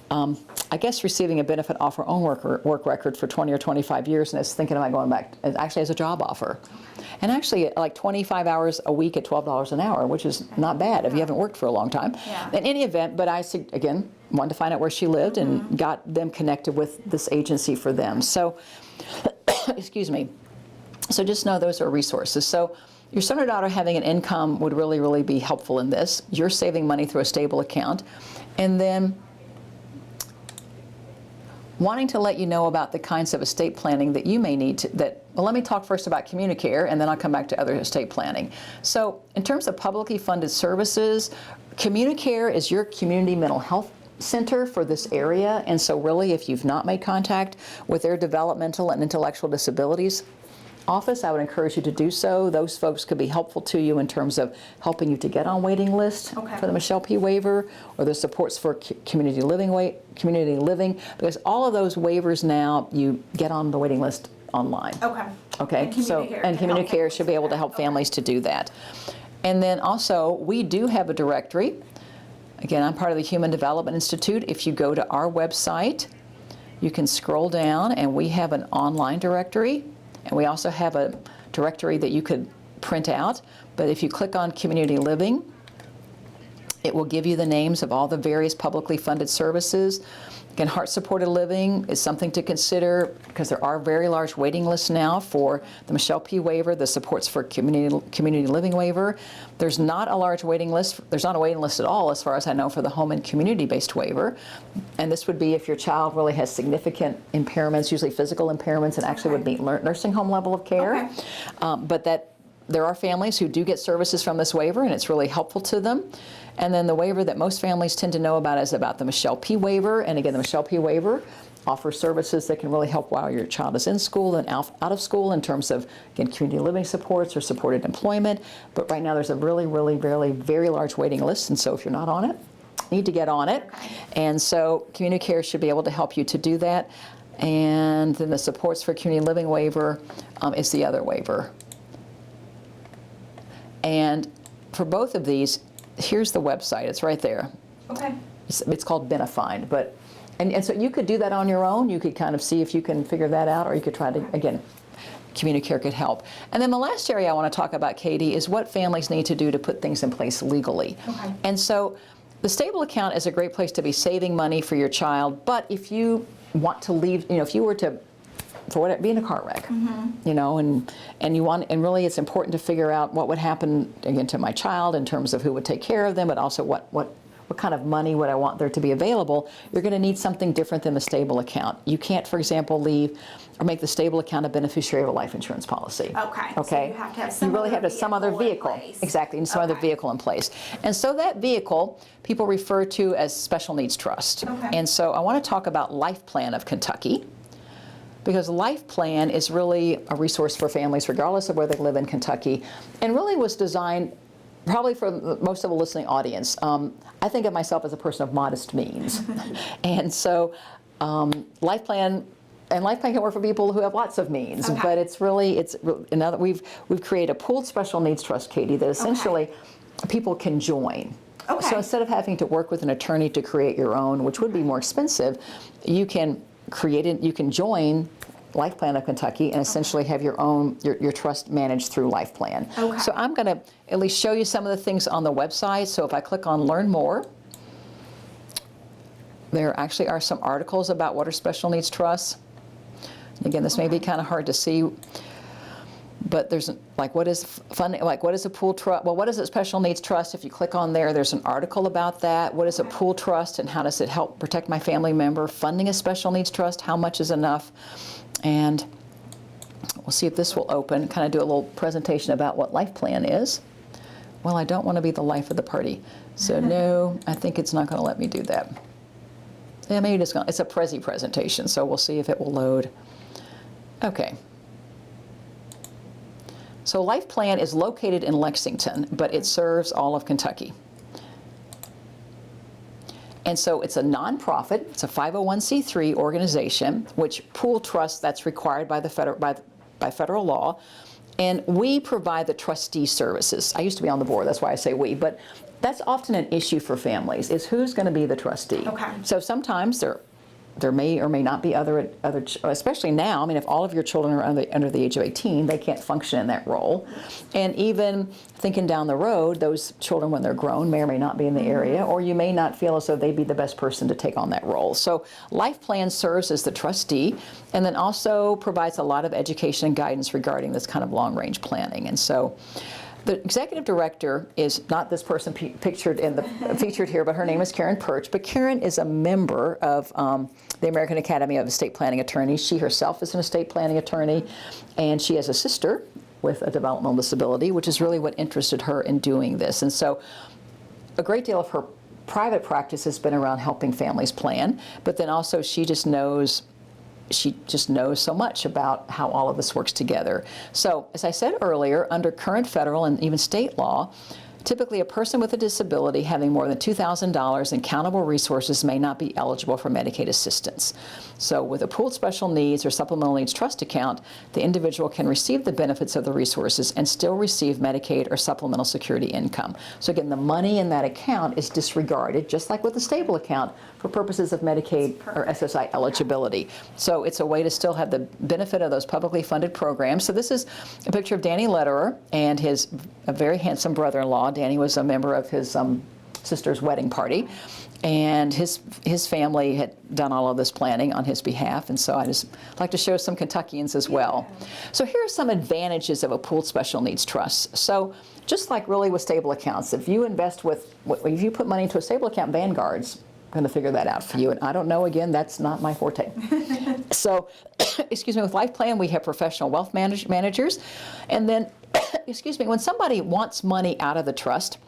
I guess, receiving a benefit off her own work record for 20 or 25 years and is thinking about going back, actually has a job offer. And actually, like 25 hours a week at $12 an hour, which is not bad if you haven't worked for a long time. Yeah. In any event, but I, again, wanted to find out where she lived and got them connected with this agency for them. So, excuse me. So just know those are resources. So your son or daughter having an income would really, really be helpful in this. You're saving money through a stable account. And then wanting to let you know about the kinds of estate planning that you may need to, well, let me talk first about CommuniCare, and then I'll come back to other estate planning. So in terms of publicly funded services, CommuniCare is your community mental health center for this area, and so really if you've not made contact with their developmental and intellectual disabilities office, I would encourage you to do so. Those folks could be helpful to you in terms of helping you to get on waiting list for the Michelle P. waiver, or the supports for community living, because all of those waivers now, you get on the waiting list online. Okay. And CommuniCare should be able to help families to do that. And then also, we do have a directory. Again, I'm part of the Human Development Institute. If you go to our website, you can scroll down and we have an online directory. And we also have a directory that you could print out. But if you click on Community Living, it will give you the names of all the various publicly funded services. Again, heart-supported living is something to consider because there are very large waiting lists now for the Michelle P. waiver, the supports for community living waiver. There's not a large waiting list. There's not a waiting list at all, as far as I know, for the home and community-based waiver. And this would be if your child really has significant impairments, usually physical impairments, and actually would meet nursing home level of care. But that there are families who do get services from this waiver, and it's really helpful to them. And then the waiver that most families tend to know about is about the Michelle P. waiver. And again, the Michelle P. waiver offers services that can really help while your child is in school and out of school in terms of, again, community living supports or supported employment. But right now there's a really, really, very large waiting list. And so if you're not on it, you need to get on it. And so CommuniCare should be able to help you to do that. And then the supports for community living waiver is the other waiver. And for both of these, here's the website. It's right there. It's called Benefind. But and so you could do that on your own. You could kind of see if you can figure that out, or you could try to, again, CommuniCare could help. And then the last area I want to talk about, Katie, is what families need to do to put things in place legally. And so the stable account is a great place to be saving money for your child. But if you want to leave, if you were to, for whatever, be in a car wreck, and you want, and really it's important to figure out what would happen, again, to my child in terms of who would take care of them, but also what kind of money would I want there to be available. You're going to need something different than the stable account. You can't, for example, leave or make the stable account a beneficiary of a life insurance policy. So you have to have some, you really have to some other vehicle, exactly, and some other vehicle in place. And so that vehicle people refer to as special needs trust. And so I want to talk about Life Plan of Kentucky, because Life Plan is really a resource for families regardless of where they live in Kentucky, and really was designed probably for most of the listening audience. I think of myself as a person of modest means. And so Life Plan can work for people who have lots of means, but it's really, we've created a pooled special needs trust, Katie, that essentially people can join. So instead of having to work with an attorney to create your own, which would be more expensive, you can join Life Plan of Kentucky and essentially have your own, your trust managed through Life Plan. So I'm going to at least show you some of the things on the website. So if I click on Learn More, there actually are some articles about what are special needs trusts. Again, this may be kind of hard to see, but there's what is a pool trust? Well, what is a special needs trust? If you click on there, there's an article about that. What is a pool trust and how does it help protect my family member? Funding a special needs trust, how much is enough? And we'll see if this will open, kind of do a little presentation about what life plan is. Well, I don't want to be the life of the party. So no, I think it's not going to let me do that. Yeah, maybe it's going to. It's a Prezi presentation, so we'll see if it will load. Okay. So Life Plan is located in Lexington, but it serves all of Kentucky. And so it's a nonprofit, it's a 501c3 organization, which pool trust, that's required by the federal law. And we provide the trustee services. I used to be on the board, that's why I say we, but that's often an issue for families, is who's going to be the trustee. Okay. So sometimes there may or may not be other, especially now, I mean, if all of your children are under the age of 18, they can't function in that role. And even thinking down the road, those children, when they're grown, may or may not be in the area, or you may not feel as though they'd be the best person to take on that role. So Life Plan serves as the trustee, and then also provides a lot of education and guidance regarding this kind of long-range planning. And so the executive director is not this person featured here, but her name is Karen Perch. But Karen is a member of the American Academy of Estate Planning Attorneys. She herself is an estate planning attorney, and she has a sister with a developmental disability, which is really what interested her in doing this. And so a great deal of her private practice has been around helping families plan, but then also she just knows so much about how all of this works together. So, as I said earlier, under current federal and even state law, typically a person with a disability having more than $2,000 in countable resources may not be eligible for Medicaid assistance. So with a pooled special needs or supplemental needs trust account, the individual can receive the benefits of the resources and still receive Medicaid or supplemental security income. So again, the money in that account is disregarded, just like with a stable account, for purposes of Medicaid or SSI eligibility. So it's a way to still have the benefit of those publicly funded programs. So this is a picture of Danny Lederer and a very handsome brother-in-law. Danny was a member of his sister's wedding party, and his family had done all of this planning on his behalf, and so I just like to show some Kentuckians as well. So here are some advantages of a pooled special needs trust. So just like really with stable accounts, if you put money into a stable account, Vanguard's going to figure that out for you, and I don't know, again, that's not my forte. So, excuse me, with Life Plan, we have professional wealth managers, and then, excuse me, when somebody wants money out of the trust,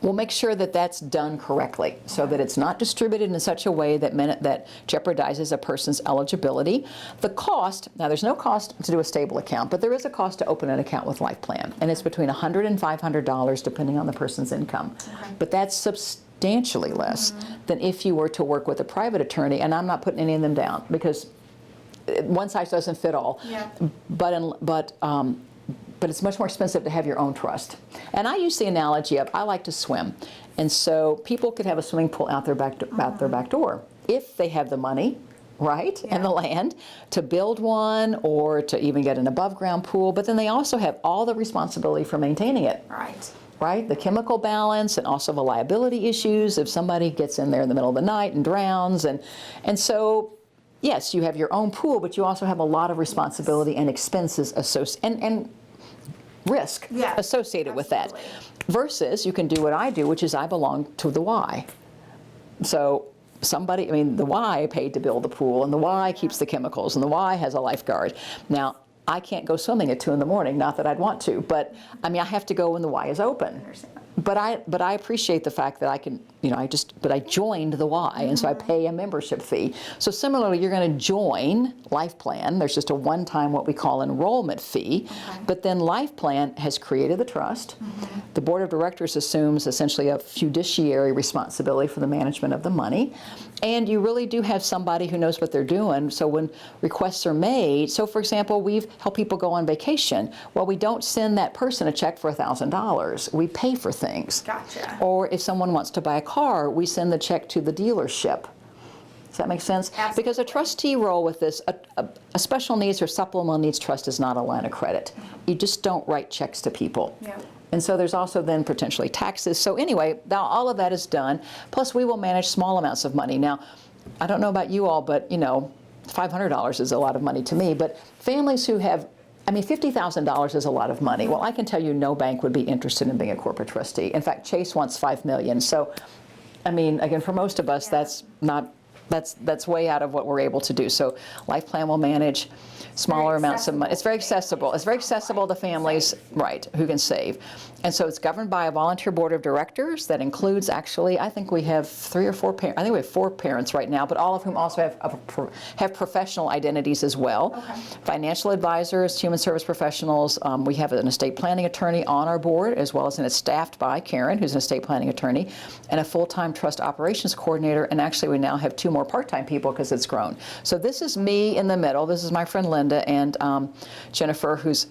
we'll make sure that that's done correctly, so that it's not distributed in such a way that jeopardizes a person's eligibility. The cost, now there's no cost to do a stable account, but there is a cost to open an account with Life Plan, and it's between $100 and $500 depending on the person's income. Okay. But that's substantially less than if you were to work with a private attorney, and I'm not putting any of them down because one size doesn't fit all. Yeah. But it's much more expensive to have your own trust. And I use the analogy of I like to swim, and so people could have a swimming pool out their back door if they have the money, right, and the land to build one or to even get an above ground pool. But then they also have all the responsibility for maintaining it. Right, the chemical balance, and also the liability issues if somebody gets in there in the middle of the night and drowns, and so. Yes, you have your own pool, but you also have a lot of responsibility and expenses and risk associated with that. Versus you can do what I do, which is I belong to the Y. So the Y paid to build the pool, and the Y keeps the chemicals, and the Y has a lifeguard. Now, I can't go swimming at 2 in the morning, not that I'd want to, but I mean, I have to go when the Y is open. But I appreciate the fact that I can, but I joined the Y, and so I pay a membership fee. So similarly, you're going to join Life Plan. There's just a one-time what we call enrollment fee, but then Life Plan has created the trust. The board of directors assumes essentially a fiduciary responsibility for the management of the money, and you really do have somebody who knows what they're doing. So when requests are made, so for example, we've helped people go on vacation. Well, we don't send that person a check for $1,000. We pay for things. Gotcha. Or if someone wants to buy a car, we send the check to the dealership. Does that make sense? Absolutely. Because a trustee role with this, a special needs or supplemental needs trust is not a line of credit. You just don't write checks to people. And so there's also then potentially taxes. So anyway, now all of that is done. Plus we will manage small amounts of money. Now, I don't know about you all, but $500 is a lot of money to me. But families who have, $50,000 is a lot of money. Well, I can tell you no bank would be interested in being a corporate trustee. In fact, Chase wants $5 million. So, again, for most of us, that's not that's way out of what we're able to do. So life plan will manage smaller amounts of money. It's very accessible. It's very accessible to families, right, who can save. And so it's governed by a volunteer board of directors that includes, actually, I think we have 3 or 4 parents. I think we have 4 parents right now, but all of whom also have professional identities as well. Okay. Financial advisors, human service professionals. We have an estate planning attorney on our board, as well as, and it's staffed by Karen, who's an estate planning attorney, and a full-time trust operations coordinator. And actually, we now have 2 more part-time people because it's grown. So this is me in the middle. This is my friend Linda and Jennifer, who's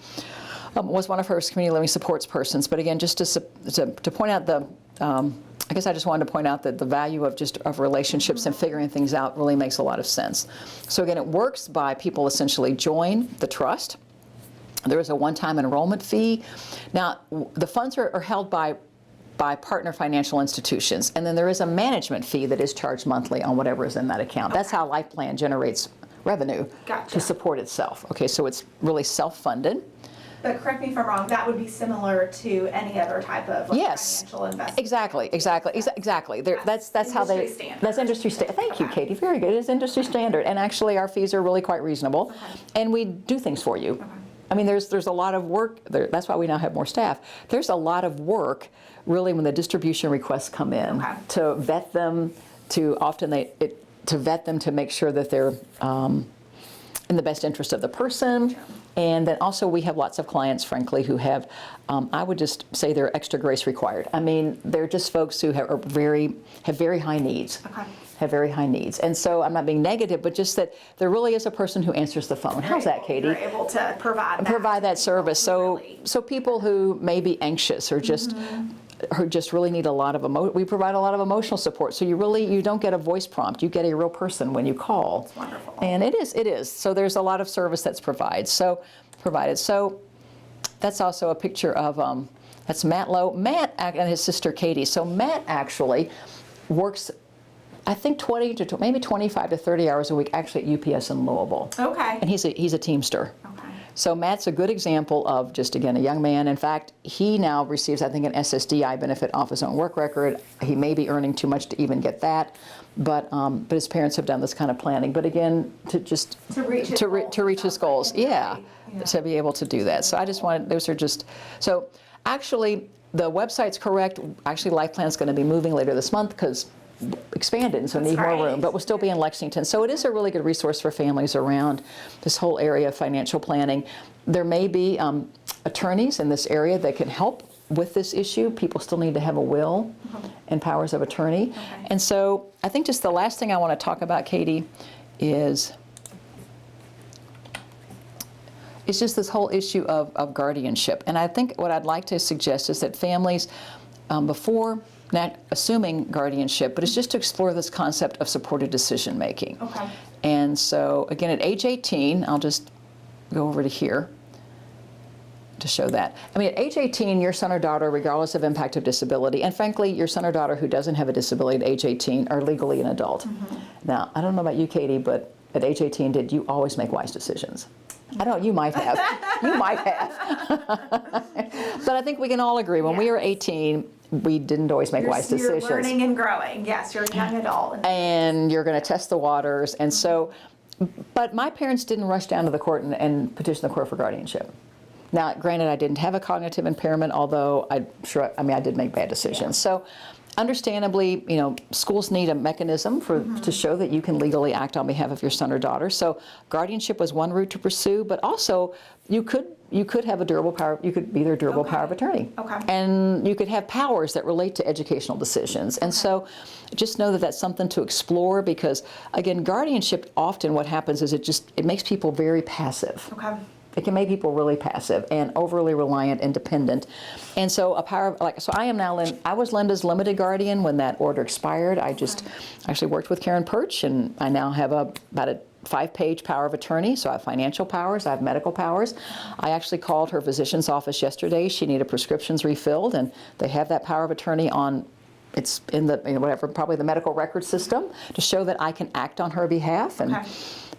was one of her community living supports persons. But again, just to point out the, I guess I just wanted to point out that the value of relationships and figuring things out really makes a lot of sense. So again, it works by people essentially join the trust. There is a one-time enrollment fee. Now, the funds are held by partner financial institutions, and then there is a management fee that is charged monthly on whatever is in that account. Okay. That's how Life Plan generates revenue to support itself. Okay, so it's really self-funded. But correct me if I'm wrong, that would be similar to any other type of financial investment. Exactly. That's how they. Standard. That's industry standard. Thank you, Katie. Very good. It is industry standard, and actually our fees are really quite reasonable, and we do things for you. I mean, there's a lot of work there. That's why we now have more staff. There's a lot of work, really, when the distribution requests come in to vet them. To vet them to make sure that they're in the best interest of the person. Sure. And then also we have lots of clients, frankly, who have, I would just say they're extra grace required. I mean, they're just folks who have very high needs. Okay. Have very high needs. And so I'm not being negative, but just that there really is a person who answers the phone. How's that, Katie? You're able to provide that service. So people who may be anxious or just who just really need a lot of we provide a lot of emotional support. So you don't get a voice prompt. You get a real person when you call. That's wonderful. And it is. So there's a lot of service that's provided. So that's also a picture of that's Matt Lowe. Matt and his sister Katie. So Matt actually works, I think 20 to maybe 25 to 30 hours a week actually at UPS in Louisville. Okay. And he's a Teamster. Okay. So Matt's a good example of just, again, a young man. In fact, he now receives, I think, an SSDI benefit off his own work record. He may be earning too much to even get that, but his parents have done this kind of planning. But again, to reach his goals, to be able to do that. So I just wanted, those are just, so actually the website's correct. Actually, Life Plan's going to be moving later this month because expanded, and so need more room, but we'll still be in Lexington. So it is a really good resource for families around this whole area of financial planning. There may be attorneys in this area that can help with this issue. People still need to have a will and powers of attorney. Okay. And so I think just the last thing I want to talk about, Katie, is it's just this whole issue of guardianship. And I think what I'd like to suggest is that families, before not assuming guardianship, but it's just to explore this concept of supported decision making. Okay. And so again, at age 18, I'll just go over to here to show that. I mean, at age 18, your son or daughter, regardless of impact of disability, and frankly, your son or daughter who doesn't have a disability at age 18 are legally an adult. Now, I don't know about you, Katie, but at age 18, did you always make wise decisions? I don't, you might have. You might have. But I think we can all agree, when we were 18, we didn't always make wise decisions. You're learning and growing. Yes, you're a young adult. And you're going to test the waters. And so, but my parents didn't rush down to the court and petition the court for guardianship. Now, granted, I didn't have a cognitive impairment, although I did make bad decisions. Yeah. So, understandably, schools need a mechanism to show that you can legally act on behalf of your son or daughter. So, guardianship was one route to pursue, but also you could have a durable power. You could be their durable power of attorney, and you could have powers that relate to educational decisions. And so, just know that that's something to explore, because again, guardianship often what happens is it makes people very passive. Okay. It can make people really passive and overly reliant and dependent. And so I was Linda's limited guardian when that order expired. I just actually worked with Karen Perch, and I now have about a 5-page power of attorney. So I have financial powers, I have medical powers. I actually called her physician's office yesterday. She needed prescriptions refilled, and they have that power of attorney on, it's in the, probably the medical record system to show that I can act on her behalf. And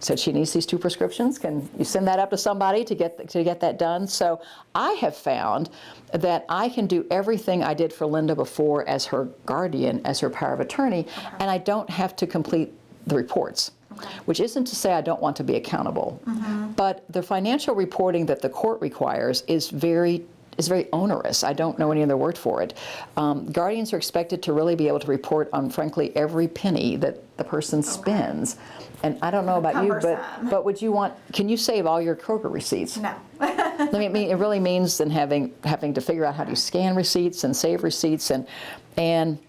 said she needs these 2 prescriptions. Can you send that up to somebody to get that done? So I have found that I can do everything I did for Linda before as her guardian, as her power of attorney, and I don't have to complete the reports. Okay. Which isn't to say I don't want to be accountable, but the financial reporting that the court requires is very onerous. I don't know any other word for it. Guardians are expected to really be able to report on, frankly, every penny that the person spends. And I don't know about you, but would you want? Can you save all your Kroger receipts? No. I mean, it really means then having to figure out how to scan receipts and save receipts, and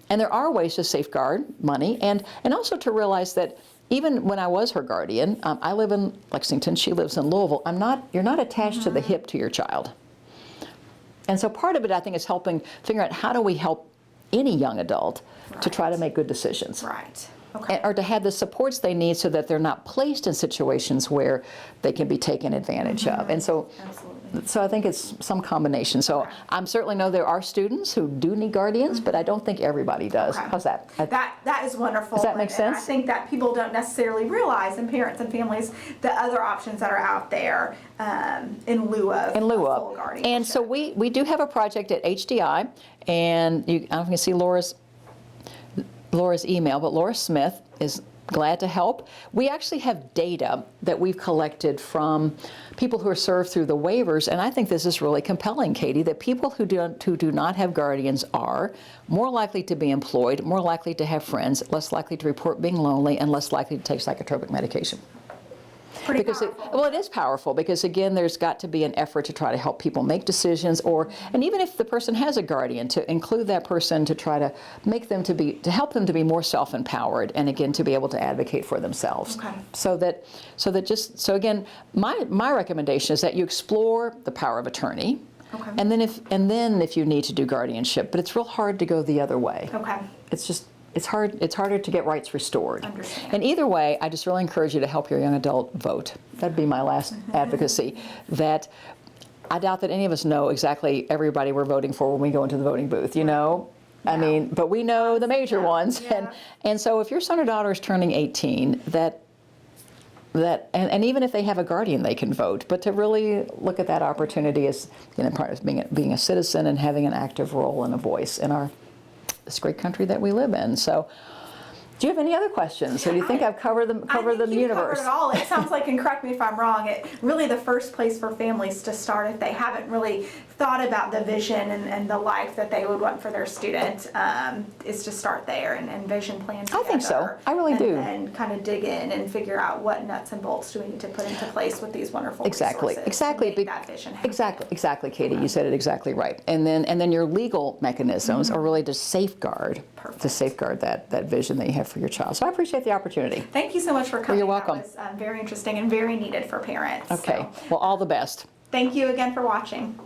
there are ways to safeguard money, and also to realize that. Even when I was her guardian, I live in Lexington, she lives in Louisville, you're not attached to the hip to your child. And so part of it, I think, is helping figure out how do we help any young adult to try to make good decisions. Right. Okay. Or to have the supports they need so that they're not placed in situations where they can be taken advantage of. And so, so I think it's some combination. So I certainly know there are students who do need guardians, but I don't think everybody does. Okay. How's that? That is wonderful. Does that make sense? And I think that people don't necessarily realize, and parents and families, the other options that are out there in lieu of full guardianship. And so we do have a project at HDI, and I don't know if you can see Laura's email, but Laura Smith is glad to help. We actually have data that we've collected from people who are served through the waivers, and I think this is really compelling, Katie, that people who do not have guardians are more likely to be employed, more likely to have friends, less likely to report being lonely, and less likely to take psychotropic medication. Pretty Because powerful. it is powerful, because again, there's got to be an effort to try to help people make decisions, and even if the person has a guardian, to include that person to try to make them to help them to be more self-empowered, and again, to be able to advocate for themselves. Okay. So again, my recommendation is that you explore the power of attorney. Okay. And then if you need to do guardianship, but it's real hard to go the other way. Okay. It's harder to get rights restored. Understand. And either way, I just really encourage you to help your young adult vote. That'd be my last advocacy. That I doubt that any of us know exactly everybody we're voting for when we go into the voting booth, you know? I mean, but we know the major ones. Yeah. And so if your son or daughter is turning 18, and even if they have a guardian, they can vote. But to really look at that opportunity as part of being a citizen and having an active role and a voice in this great country that we live in. So, do you have any other questions, or do you think I've covered the universe? I think you covered it all. It sounds like, and correct me if I'm wrong, really the first place for families to start if they haven't really thought about the vision and the life that they would want for their student is to start there and vision plan together. I think so. I really do. And kind of dig in and figure out what nuts and bolts do we need to put into place with these wonderful Exactly, resources to make that vision happen. exactly, Katie. You said it exactly right. And then your legal mechanisms are really to safeguard that vision that you have for your child. So I appreciate the opportunity. Thank you so much for coming. You're welcome. That was very interesting and very needed for parents. Okay. So, Well, all the best. thank you again for watching.